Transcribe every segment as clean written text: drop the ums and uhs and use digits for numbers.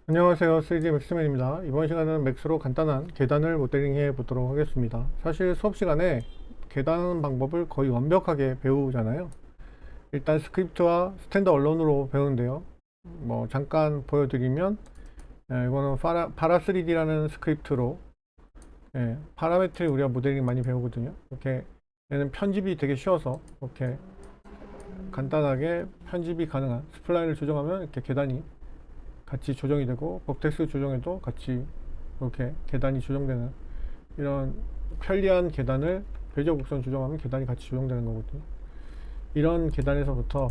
안녕하세요. 3D 맥스맨입니다. 이번 시간은 맥스로 간단한 계단을 모델링해 보도록 하겠습니다. 사실 수업 시간에 계단 방법을 거의 완벽하게 배우잖아요. 일단 스크립트와 스탠드 언론으로 배우는데요. 잠깐 보여드리면 이거는 파라 3D라는 스크립트로 파라메트를 우리가 모델링 많이 배우거든요. 이렇게 얘는 편집이 되게 쉬워서 이렇게 간단하게 편집이 가능한 스플라인을 조정하면 이렇게 계단이 같이 조정이 되고 버텍스 조정에도 같이 이렇게 계단이 조정되는 이런 편리한 계단을 배적 곡선 조정하면 계단이 같이 조정되는 거거든요. 이런 계단에서부터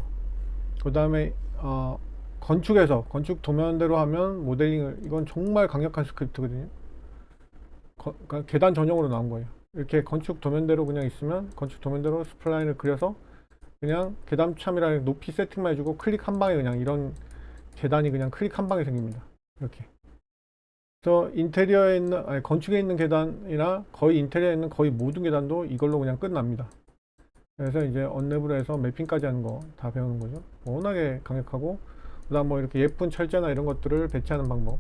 그 다음에 건축 도면대로 하면 모델링을, 이건 정말 강력한 스크립트거든요. 그러니까 계단 전용으로 나온 거예요. 이렇게 건축 도면대로 그냥 있으면 건축 도면대로 스플라인을 그려서 그냥 계단 참이랑 높이 세팅만 해주고 클릭 한 방에 그냥 이런 계단이 그냥 클릭 한 방에 생깁니다. 이렇게. 그래서 인테리어에 있는, 아니, 건축에 있는 계단이나 거의 인테리어에 있는 거의 모든 계단도 이걸로 그냥 끝납니다. 그래서 이제 언레블에서 매핑까지 하는 거 다 배우는 거죠. 워낙에 강력하고, 그 다음 이렇게 예쁜 철제나 이런 것들을 배치하는 방법.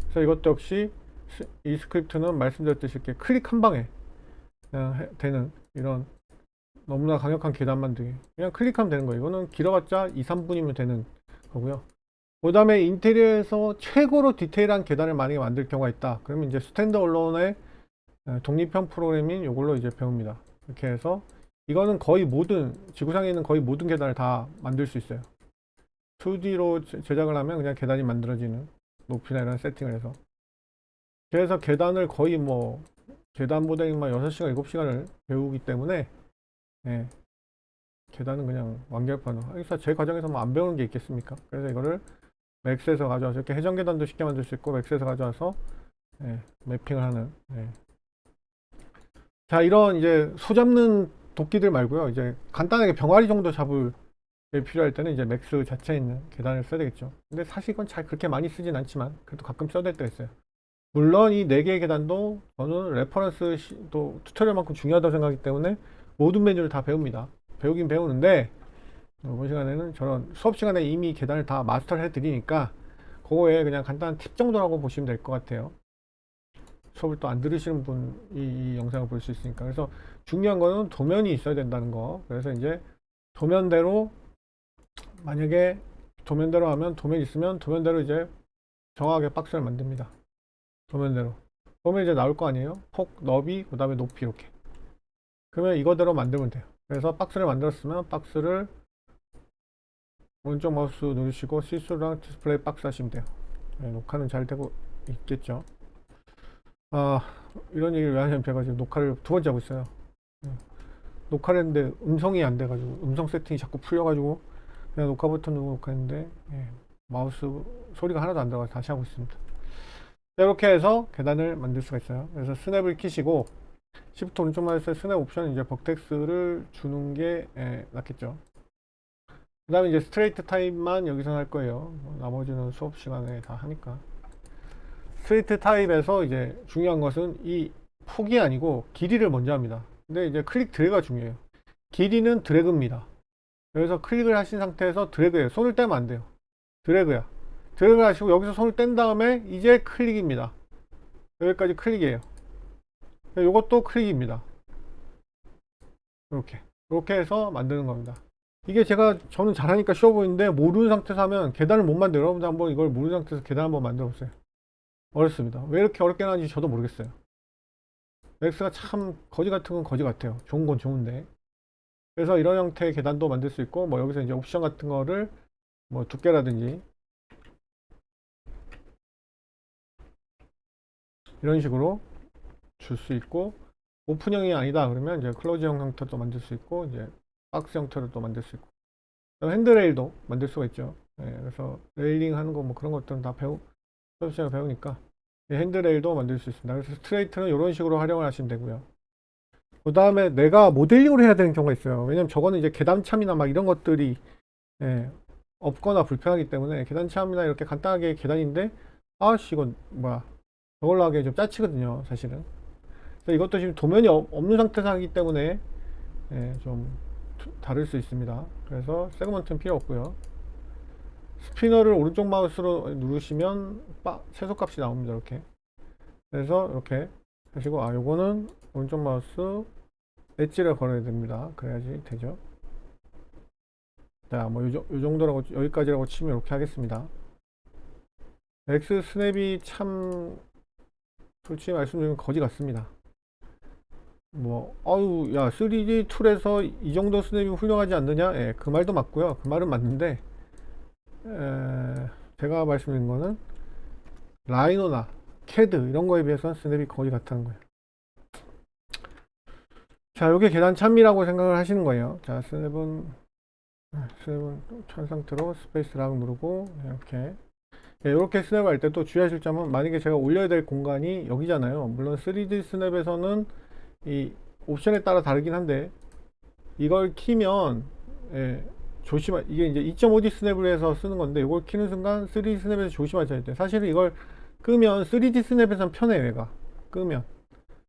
그래서 이것도 역시 이 스크립트는 말씀드렸듯이 이렇게 클릭 한 방에 그냥 되는 이런 너무나 강력한 계단 만들기. 그냥 클릭하면 되는 거예요. 이거는 길어봤자 2, 3분이면 되는 거고요. 그 다음에 인테리어에서 최고로 디테일한 계단을 만약에 만들 경우가 있다. 그러면 이제 스탠드 언론의 독립형 프로그램인 이걸로 이제 배웁니다. 이렇게 해서 이거는 거의 모든, 지구상에 있는 거의 모든 계단을 다 만들 수 있어요. 2D로 제작을 하면 그냥 계단이 만들어지는 높이나 이런 세팅을 해서. 그래서 계단을 거의 계단 모델링만 6시간, 7시간을 배우기 때문에, 예, 계단은 그냥 완결판으로. 그래서 제 과정에서 안 배우는 게 있겠습니까? 그래서 이거를 맥스에서 가져와서 이렇게 회전 계단도 쉽게 만들 수 있고 맥스에서 가져와서 매핑을 하는. 자, 이런 이제 소 잡는 도끼들 말고요. 이제 간단하게 병아리 정도 잡을 게 필요할 때는 이제 맥스 자체에 있는 계단을 써야 되겠죠. 근데 사실 이건 잘 그렇게 많이 쓰진 않지만 그래도 가끔 써야 될 때가 있어요. 물론 이 4개의 계단도 저는 레퍼런스 또 튜토리얼만큼 중요하다고 생각하기 때문에 모든 메뉴를 다 배웁니다. 배우긴 배우는데 이번 시간에는 저런 수업 시간에 이미 계단을 다 마스터를 해드리니까 그거에 그냥 간단한 팁 정도라고 보시면 될 것 같아요. 수업을 또 안 들으시는 분이 이 영상을 볼 수 있으니까. 그래서 중요한 거는 도면이 있어야 된다는 거. 그래서 이제 도면대로, 만약에 도면대로 하면 도면 있으면 도면대로 이제 정확하게 박스를 만듭니다. 도면대로. 그러면 이제 나올 거 아니에요? 폭, 너비, 그 다음에 높이 이렇게. 그러면 이거대로 만들면 돼요. 그래서 박스를 만들었으면 박스를 오른쪽 마우스 누르시고 시스루랑 디스플레이 박스 하시면 돼요. 녹화는 잘 되고 있겠죠. 아, 이런 얘기를 왜 하냐면 제가 지금 녹화를 2번째 하고 있어요. 녹화를 했는데 음성이 안 돼가지고 음성 세팅이 자꾸 풀려가지고 그냥 녹화 버튼 누르고 녹화했는데 마우스 소리가 하나도 안 들어가서 다시 하고 있습니다. 이렇게 해서 계단을 만들 수가 있어요. 그래서 스냅을 키시고 시프트 오른쪽 마우스에 스냅 옵션 이제 버텍스를 주는 게 낫겠죠. 그 다음에 이제 스트레이트 타입만 여기서 할 거예요. 나머지는 수업 시간에 다 하니까. 스트레이트 타입에서 이제 중요한 것은 이 폭이 아니고 길이를 먼저 합니다. 근데 이제 클릭 드래그가 중요해요. 길이는 드래그입니다. 여기서 클릭을 하신 상태에서 드래그예요. 손을 떼면 안 돼요. 드래그야. 드래그 하시고 여기서 손을 뗀 다음에 이제 클릭입니다. 여기까지 클릭이에요. 이것도 클릭입니다. 이렇게 해서 만드는 겁니다. 이게 저는 잘하니까 쉬워 보이는데 모르는 상태에서 하면 계단을 못 만들어요. 여러분들 한번 이걸 모르는 상태에서 계단 한번 만들어 보세요. 어렵습니다. 왜 이렇게 어렵게 나는지 저도 모르겠어요. 맥스가 참 거지 같은 건 거지 같아요. 좋은 건 좋은데. 그래서 이런 형태의 계단도 만들 수 있고, 여기서 이제 옵션 같은 거를 두께라든지 이런 식으로 줄 수 있고, 오픈형이 아니다 그러면 이제 클로즈형 형태도 만들 수 있고, 이제 박스 형태로 또 만들 수 있고, 핸드레일도 만들 수가 있죠. 그래서 레일링 하는 거 그런 것들은 다 수업 시간에 배우니까 핸드레일도 만들 수 있습니다. 그래서 스트레이트는 이런 식으로 활용을 하시면 되고요. 그 다음에 내가 모델링으로 해야 되는 경우가 있어요. 왜냐면 저거는 이제 계단참이나 이런 것들이 없거나 불편하기 때문에 계단참이나 이렇게 간단하게 계단인데 아씨 이건 뭐야 저걸로 하기에 좀 짜치거든요 사실은. 그래서 이것도 지금 도면이 없는 상태에서 하기 때문에 좀 다를 수 있습니다. 그래서 세그먼트는 필요 없고요. 스피너를 오른쪽 마우스로 누르시면 최소값이 나옵니다. 이렇게. 그래서 이렇게 하시고, 요거는 오른쪽 마우스 엣지를 걸어야 됩니다. 그래야지 되죠. 자, 뭐 요 정도라고, 여기까지라고 치면 이렇게 하겠습니다. X 스냅이 참 솔직히 말씀드리면 거지 같습니다. 뭐 아유 야 3D 툴에서 이 정도 스냅이 훌륭하지 않느냐? 예, 그 말도 맞고요. 그 말은 맞는데 제가 말씀드린 거는 라이노나 캐드 이런 거에 비해서는 스냅이 거의 같다는 거예요. 자, 요게 계단 참미라고 생각을 하시는 거예요. 자, 스냅은 천 상태로 스페이스 락 누르고 이렇게 이렇게 스냅 할 때 또 주의하실 점은, 만약에 제가 올려야 될 공간이 여기잖아요. 물론 3D 스냅에서는 이 옵션에 따라 다르긴 한데, 이걸 키면 이게 이제 2.5D 스냅을 해서 쓰는 건데, 이걸 키는 순간 3D 스냅에서 조심하셔야 돼요. 사실은 이걸 끄면 3D 스냅에선 편해요. 얘가 끄면.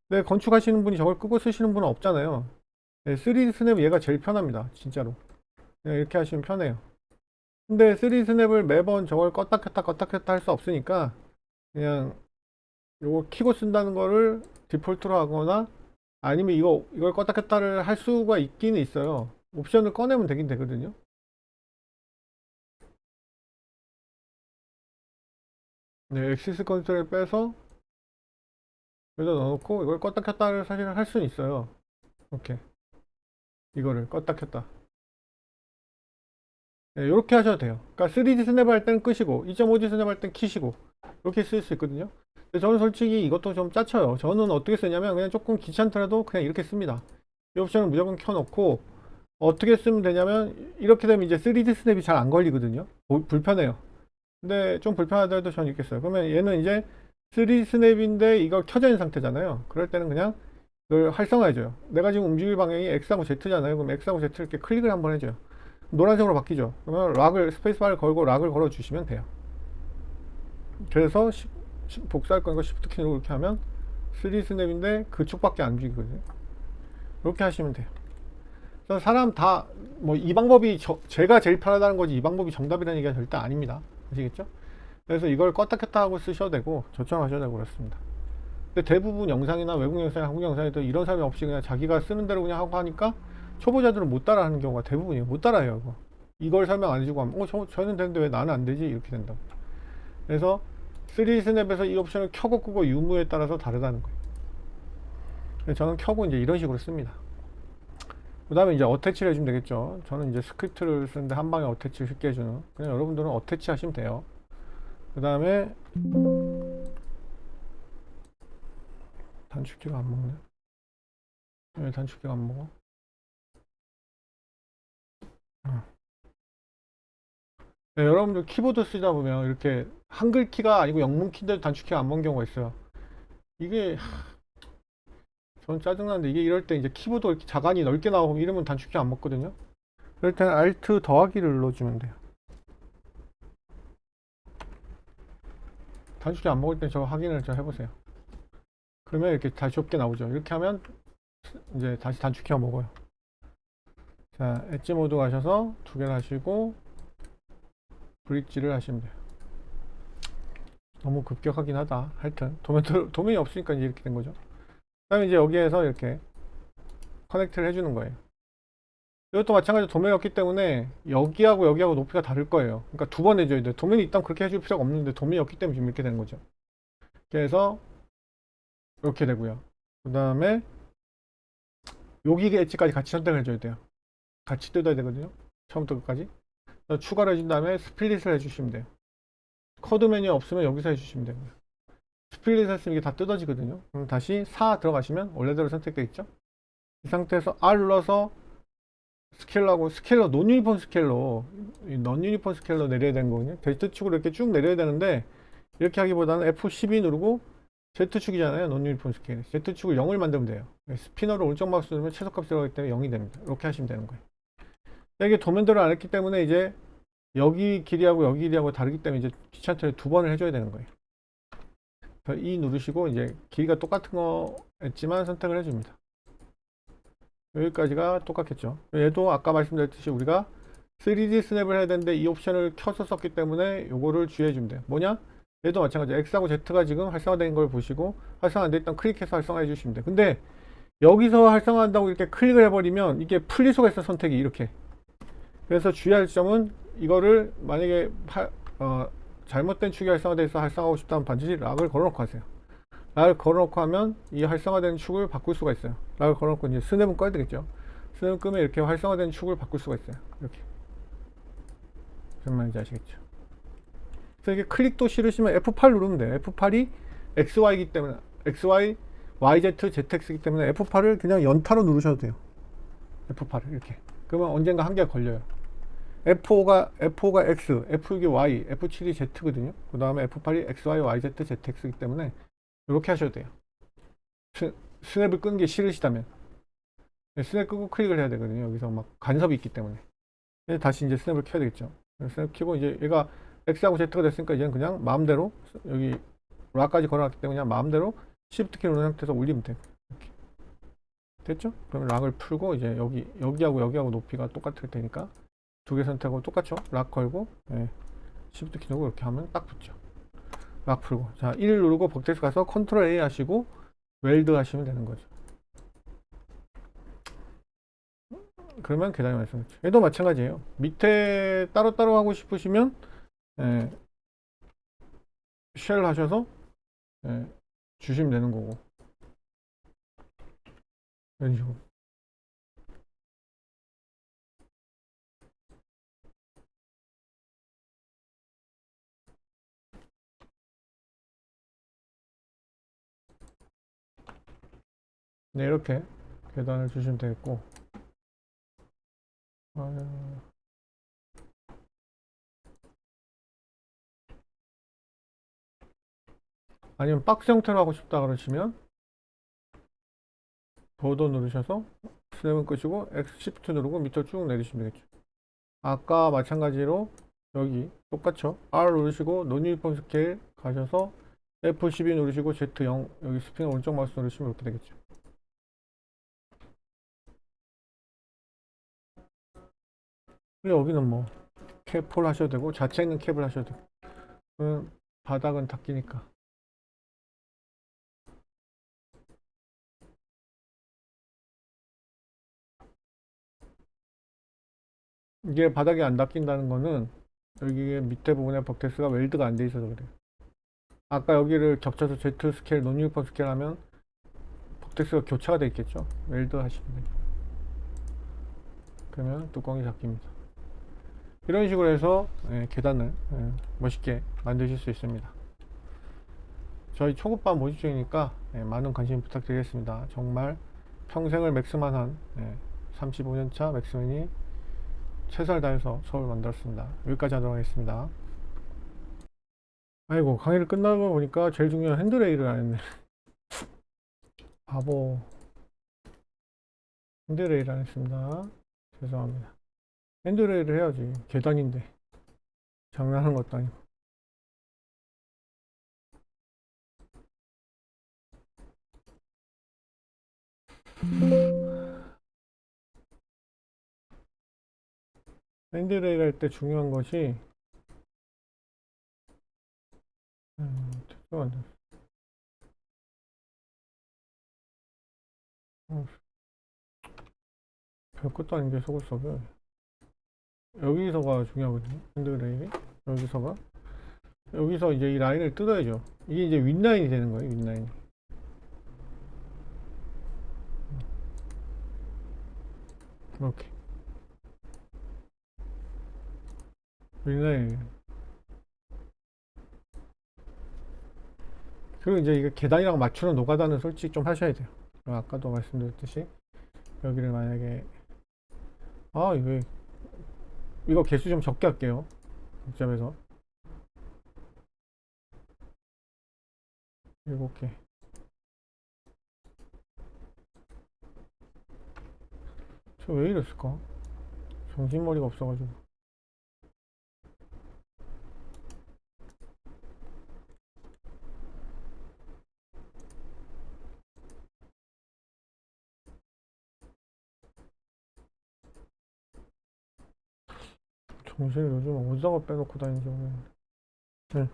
근데 건축하시는 분이 저걸 끄고 쓰시는 분은 없잖아요. 3D 스냅 얘가 제일 편합니다. 진짜로. 그냥 이렇게 하시면 편해요. 근데 3D 스냅을 매번 저걸 껐다 켰다 할 수 없으니까 그냥 요거 키고 쓴다는 거를 디폴트로 하거나, 아니면 이걸 껐다 켰다를 할 수가 있기는 있어요. 옵션을 꺼내면 되긴 되거든요. 네, 액시스 컨트롤 빼서 여기다 넣어놓고 이걸 껐다 켰다를 사실 할 수는 있어요. 이렇게 이거를 껐다 켰다. 네, 이렇게 하셔도 돼요. 그러니까 3D 스냅 할 때는 끄시고 2.5D 스냅 할 때는 키시고 이렇게 쓸 수 있거든요. 근데 저는 솔직히 이것도 좀 짜쳐요. 저는 어떻게 쓰냐면 그냥 조금 귀찮더라도 그냥 이렇게 씁니다. 이 옵션을 무조건 켜놓고 어떻게 쓰면 되냐면, 이렇게 되면 이제 3D 스냅이 잘 안 걸리거든요. 불편해요. 근데 좀 불편하더라도 저는 있겠어요. 그러면 얘는 이제 3D 스냅인데 이거 켜져 있는 상태잖아요. 그럴 때는 그냥 이걸 활성화해줘요. 내가 지금 움직일 방향이 X하고 Z잖아요. 그럼 X하고 Z 이렇게 클릭을 한번 해줘요. 노란색으로 바뀌죠. 그러면 스페이스바를 걸고 락을 걸어 주시면 돼요. 그래서 복사할 거니까 Shift 키 누르고 이렇게 하면 3D 스냅인데 그쪽밖에 안 움직이거든요. 이렇게 하시면 돼요. 그래서 사람 다 뭐 이 방법이 제가 제일 편하다는 거지, 이 방법이 정답이라는 얘기가 절대 아닙니다. 아시겠죠? 그래서 이걸 껐다 켰다 하고 쓰셔도 되고 저처럼 하셔도 되고 그렇습니다. 근데 대부분 영상이나 외국 영상, 한국 영상에도 이런 설명 없이 그냥 자기가 쓰는 대로 그냥 하고 하니까 초보자들은 못 따라 하는 경우가 대부분이에요. 못 따라해요. 이걸 설명 안 해주고 하면 저는 되는데 왜 나는 안 되지? 이렇게 된다고. 그래서 3D 스냅에서 이 옵션을 켜고 끄고 유무에 따라서 다르다는 거예요. 저는 켜고 이제 이런 식으로 씁니다. 그 다음에 이제 어태치를 해주면 되겠죠. 저는 이제 스크립트를 쓰는데 한 방에 어태치를 쉽게 해주는, 그냥 여러분들은 어태치 하시면 돼요. 그 다음에 단축키가 안 먹네. 왜 단축키가 안 먹어? 네, 여러분들 키보드 쓰다 보면 이렇게 한글 키가 아니고 영문 키인데도 단축키가 안 먹는 경우가 있어요. 이게 전 짜증나는데, 이게 이럴 때 이제 키보드 이렇게 자간이 넓게 나오면 이러면 단축키 안 먹거든요. 그럴 때는 Alt 더하기를 눌러주면 돼요. 단축키 안 먹을 때 저 확인을 좀 해보세요. 그러면 이렇게 다시 좁게 나오죠. 이렇게 하면 이제 다시 단축키가 먹어요. 자, 엣지 모드 가셔서 두 개를 하시고 브릿지를 하시면 돼요. 너무 급격하긴 하다. 하여튼 도면이 없으니까 이제 이렇게 된 거죠. 그 다음에 이제 여기에서 이렇게 커넥트를 해주는 거예요. 이것도 마찬가지로 도면이 없기 때문에 여기하고 여기하고 높이가 다를 거예요. 그러니까 두 번 해줘야 돼요. 도면이 있다면 그렇게 해줄 필요가 없는데 도면이 없기 때문에 지금 이렇게 되는 거죠. 그래서 이렇게 되고요. 그 다음에 여기 엣지까지 같이 선택을 해줘야 돼요. 같이 뜯어야 되거든요. 처음부터 끝까지. 추가를 해준 다음에 스플릿을 해주시면 돼요. 코드 메뉴 없으면 여기서 해주시면 되고요. 스플릿 했으면 이게 다 뜯어지거든요. 그럼 다시 4 들어가시면 원래대로 선택되어 있죠. 이 상태에서 R 눌러서 스케일러하고 스케일러, 논 유니폼 스케일러, 넌 유니폼 스케일러 내려야 되는 거거든요. Z축으로 이렇게 쭉 내려야 되는데, 이렇게 하기보다는 F12 누르고 Z축이잖아요. 논 유니폼 스케일. Z축을 0을 만들면 돼요. 스피너를 오른쪽 마우스 누르면 최소값 들어가기 때문에 0이 됩니다. 이렇게 하시면 되는 거예요. 이게 도면들을 안 했기 때문에 이제 여기 길이하고 여기 길이하고 다르기 때문에 이제 귀찮더라도 두 번을 해줘야 되는 거예요. E 누르시고 이제 길이가 똑같은 거 했지만 선택을 해줍니다. 여기까지가 똑같겠죠. 얘도 아까 말씀드렸듯이 우리가 3D 스냅을 해야 되는데 이 옵션을 켜서 썼기 때문에 요거를 주의해 주면 돼요. 뭐냐? 얘도 마찬가지. X하고 Z가 지금 활성화된 걸 보시고 활성화 안 됐던 클릭해서 활성화해 주시면 돼요. 근데 여기서 활성화한다고 이렇게 클릭을 해버리면 이게 풀릴 수가 있어, 선택이 이렇게. 그래서 주의할 점은 이거를 만약에 잘못된 축이 활성화돼 있어 활성화하고 싶다면 반드시 락을 걸어놓고 하세요. 락을 걸어놓고 하면 이 활성화된 축을 바꿀 수가 있어요. 락을 걸어놓고 이제 스냅은 꺼야 되겠죠. 스냅 끄면 이렇게 활성화된 축을 바꿀 수가 있어요. 이렇게. 무슨 말인지 아시겠죠? 그래서 이게 클릭도 싫으시면 F8 누르면 돼요. F8이 XY이기 때문에 XY, YZ, ZX이기 때문에 F8을 그냥 연타로 누르셔도 돼요. F8을 이렇게. 그러면 언젠가 한계가 걸려요. F5가 X, F6이 Y, F7이 Z거든요. 그 다음에 F8이 XY, YZ, ZX이기 때문에 이렇게 하셔도 돼요. 스냅을 끄는 게 싫으시다면. 스냅 끄고 클릭을 해야 되거든요. 여기서 막 간섭이 있기 때문에. 다시 이제 스냅을 켜야 되겠죠. 스냅 켜고 이제 얘가 X하고 Z가 됐으니까 이제는 그냥 마음대로 여기 락까지 걸어놨기 때문에 그냥 마음대로 Shift 키 누른 상태에서 올리면 돼요. 이렇게. 됐죠? 그러면 락을 풀고 이제 여기하고 높이가 똑같을 테니까 두 개 선택하고 똑같죠? 락 걸고 Shift 키 누르고 이렇게 하면 딱 붙죠. 락 풀고 자 1 누르고 버텍스 가서 컨트롤 A 하시고 웰드 하시면 되는 거죠. 그러면 계단이 완성됐죠. 얘도 마찬가지예요. 밑에 따로따로 하고 싶으시면 쉘 하셔서 주시면 되는 거고 이런 식으로. 네, 이렇게 계단을 주시면 되겠고 아니면 박스 형태로 하고 싶다 그러시면 보도 누르셔서 스냅은 끄시고 X Shift 누르고 밑으로 쭉 내리시면 되겠죠. 아까 마찬가지로 여기 똑같죠. R 누르시고 논 유니폼 스케일 가셔서 F12 누르시고 Z0 여기 스피너 오른쪽 마우스 누르시면 이렇게 되겠죠. 여기는 뭐 캡폴 하셔도 되고 자체 있는 캡을 하셔도 되고 바닥은 닦이니까. 이게 바닥이 안 닦인다는 거는 여기 밑에 부분에 버텍스가 웰드가 안 돼 있어서 그래요. 아까 여기를 겹쳐서 Z 스케일, 논 유니폼 스케일 하면 버텍스가 교차가 돼 있겠죠. 웰드 하시면 돼요. 그러면 뚜껑이 닫힙니다. 이런 식으로 해서 계단을 멋있게 만드실 수 있습니다. 저희 초급반 모집 중이니까 많은 관심 부탁드리겠습니다. 정말 평생을 맥스만한 35년차 맥스맨이 최선을 다해서 수업을 만들었습니다. 여기까지 하도록 하겠습니다. 아이고, 강의를 끝나고 보니까 제일 중요한 핸드레일을 안 했네. 바보. 핸드레일 안 했습니다. 죄송합니다. 핸드레일을 해야지. 계단인데. 장난하는 것도 아니고. 핸드레일 할 때 중요한 것이 죄송한데. 별것도 아닌데 속을 썩여. 여기서가 중요하거든요. 핸드레일이. 여기서 이제 이 라인을 뜯어야죠. 이게 이제 윗라인이 되는 거예요. 윗라인. 이렇게. 윗라인. 그리고 이제 이게 계단이랑 맞추는 노가다는 솔직히 좀 하셔야 돼요. 아까도 말씀드렸듯이 여기를 만약에 이거 개수 좀 적게 할게요. 복잡해서 7개. 저 왜 이랬을까? 정신머리가 없어가지고. 정신을 요즘 어디다가 빼놓고 다니는지 모르겠네. 네.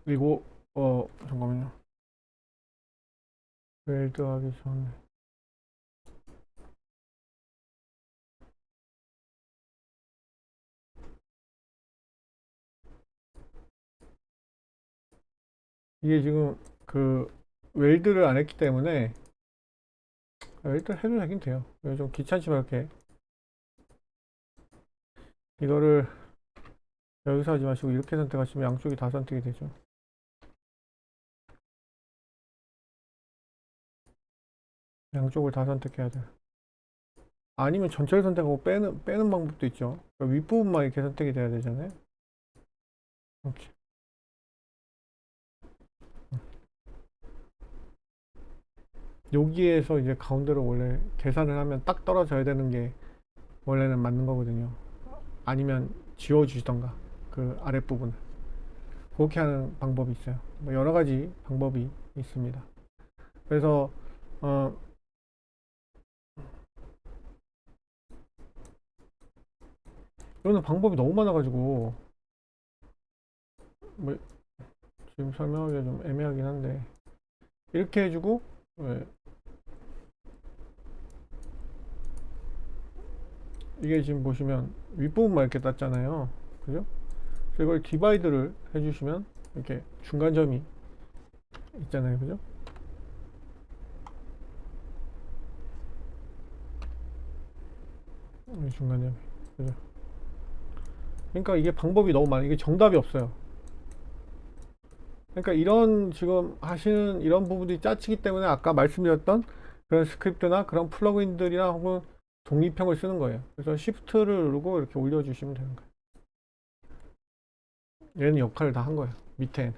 그리고 잠깐만요. 웰드 하기 전에 이게 지금 그 웰드를 안 했기 때문에 웰드 해도 되긴 돼요. 좀 귀찮지만 이렇게 이거를 여기서 하지 마시고 이렇게 선택하시면 양쪽이 다 선택이 되죠. 양쪽을 다 선택해야 돼요. 아니면 전체를 선택하고 빼는 방법도 있죠. 그러니까 윗부분만 이렇게 선택이 돼야 되잖아요. 이렇게. 여기에서 이제 가운데로 원래 계산을 하면 딱 떨어져야 되는 게 원래는 맞는 거거든요. 아니면 지워주시던가 그 아랫부분을 그렇게 하는 방법이 있어요. 뭐 여러 가지 방법이 있습니다. 그래서 이거는 방법이 너무 많아가지고 뭐 지금 설명하기가 좀 애매하긴 한데 이렇게 해주고 이게 지금 보시면 윗부분만 이렇게 땄잖아요. 그죠? 그래서 이걸 디바이드를 해주시면 이렇게 중간점이 있잖아요. 그죠? 이 중간점이. 그죠? 그러니까 이게 방법이 너무 많아요. 이게 정답이 없어요. 그러니까 이런 지금 하시는 이런 부분들이 짜치기 때문에 아까 말씀드렸던 그런 스크립트나 그런 플러그인들이나 혹은 독립형을 쓰는 거예요. 그래서 Shift를 누르고 이렇게 올려주시면 되는 거예요. 얘는 역할을 다 한 거예요. 밑에는.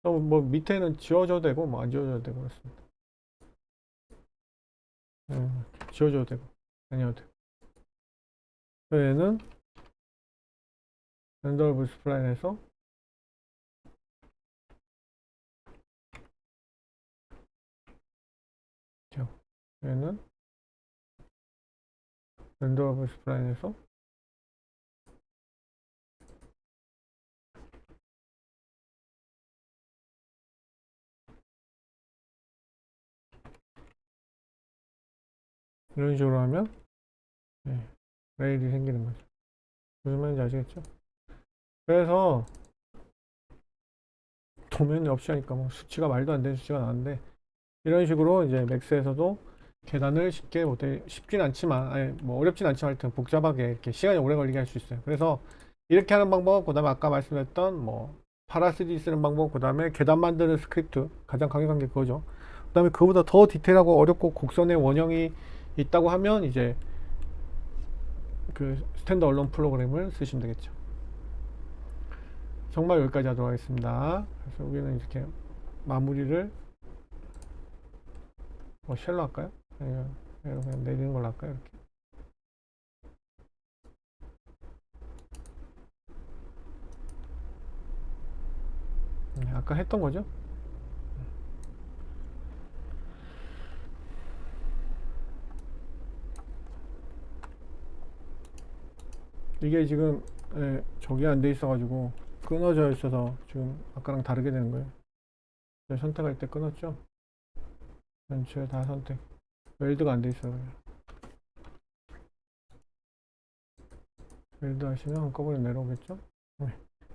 뭐 밑에는 지워줘도 되고 뭐 안 지워줘도 되고 그렇습니다. 지워줘도 되고 아니어도 되고. 얘는 렌더러블 스플라인에서 얘는 렌더러블 스플라인에서 이런 식으로 하면 레일이 생기는 거죠. 무슨 말인지 아시겠죠? 그래서 도면이 없이 하니까 뭐 수치가 말도 안 되는 수치가 나왔는데 이런 식으로 이제 맥스에서도 계단을 쉽진 않지만 뭐 어렵진 않지만 하여튼 복잡하게 이렇게 시간이 오래 걸리게 할 수 있어요. 그래서 이렇게 하는 방법, 그 다음에 아까 말씀드렸던 뭐 파라3D 쓰는 방법, 그 다음에 계단 만드는 스크립트 가장 강력한 게 그거죠. 그 다음에 그거보다 더 디테일하고 어렵고 곡선의 원형이 있다고 하면 이제 그 스탠드 얼론 프로그램을 쓰시면 되겠죠. 정말 여기까지 하도록 하겠습니다. 그래서 여기는 이렇게 마무리를 뭐 쉘로 할까요? 아니면 그냥 내리는 걸로 할까요? 이렇게. 아까 했던 거죠? 이게 지금 저기 안 돼 있어가지고 끊어져 있어서 지금 아까랑 다르게 되는 거예요. 선택할 때 끊었죠? 전체 다 선택. 웰드가 안 돼 있어요. 웰드 하시면 한꺼번에 내려오겠죠?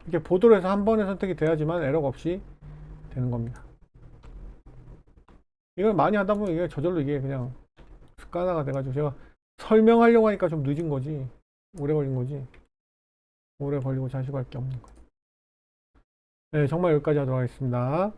이렇게 보도를 해서 한 번에 선택이 돼야지만 에러가 없이 되는 겁니다. 이걸 많이 하다 보면 이게 저절로 이게 그냥 습관화가 돼가지고 제가 설명하려고 하니까 좀 늦은 거지. 오래 걸린 거지. 오래 걸리고 자시고 할 게 없는 거예요. 네, 정말 여기까지 하도록 하겠습니다.